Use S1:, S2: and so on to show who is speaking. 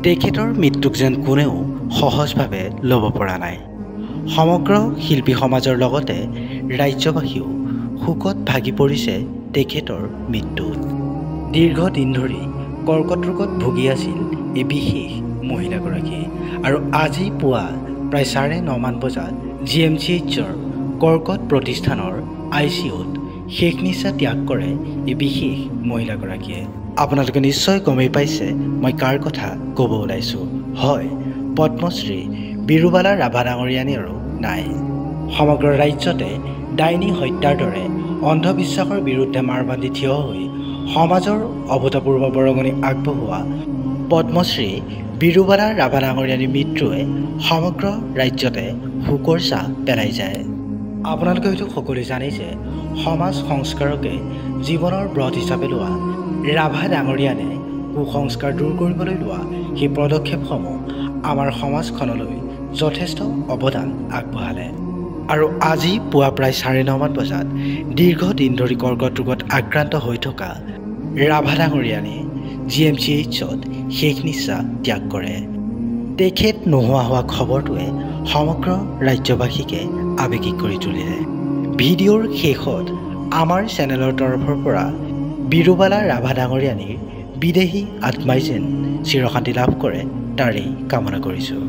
S1: তেখেতৰ মৃত্যুক যেন কোনেও সহজভাৱে ল'ব পৰা নাই। সমগ্ৰ শিল্পী সমাজৰ লগতে ৰাজ্যবাসীও শোকত ভাগি পৰিছে তেখেতৰ মৃত্যুত। দীৰ্ঘদিন ধৰি কৰ্কট ৰোগত ভুগি আছিল এই বিশেষ মহিলাগৰাকী আৰু আজি পুৱা প্ৰায় 9:30 বজাত GMCHৰ কৰ্কট প্ৰতিষ্ঠানৰ ICUত শেষ নিশ্বাস ত্যাগ কৰে এই বিশেষ মহিলাগৰাকীয়ে। আপোনালোকে নিশ্চয় গমেই পাইছে মই কাৰ কথা ক'ব ওলাইছোঁ। হয়, পদ্মশ্ৰী বিৰুবালা ৰাভা ডাঙৰীয়ানী আৰু নাই। সমগ্ৰ ৰাজ্যতে ডাইনী হত্যাৰ দৰে অন্ধবিশ্বাসৰ বিৰুদ্ধে মাৰবান্ধি থিয় হৈ সমাজৰ অভূতপূৰ্ব বৰঙণি আগবঢ়োৱা পদ্মশ্ৰী বিৰুবালা ৰাভা ডাঙৰীয়ানীৰ মৃত্যুৱে সমগ্ৰ ৰাজ্যতে শোকৰ ছাঁ পেলাই যায়। আপোনালোকে হয়তো সকলোৱে জানে যে সমাজ সংস্কাৰকে জীৱনৰ ব্ৰত হিচাপে লোৱা ৰাভা ডাঙৰীয়ানে কুসংস্কাৰ দূৰ কৰিবলৈ লোৱা সেই পদক্ষেপসমূহ আমাৰ সমাজখনলৈ যথেষ্ট অৱদান আগবঢ়ালে। আৰু আজি পুৱা প্ৰায় 9:30 বজাত দীৰ্ঘদিন ধৰি কৰ্কট ৰোগত আক্ৰান্ত হৈ থকা ৰাভা ডাঙৰীয়ানীয়ে GMCHত শেষ নিশ্বাস ত্যাগ কৰে। তেখেত নোহোৱা হোৱা খবৰটোৱে সমগ্ৰ ৰাজ্যবাসীকে আৱেগিক কৰি তুলিলে। ভিডিঅ'ৰ শেষত আমাৰ চেনেলৰ তৰফৰ পৰা বিৰুবালা ৰাভা ডাঙৰীয়ানীৰ বিদেহী আত্মাই যেন চিৰশান্তি লাভ কৰে তাৰেই কামনা কৰিছোঁ।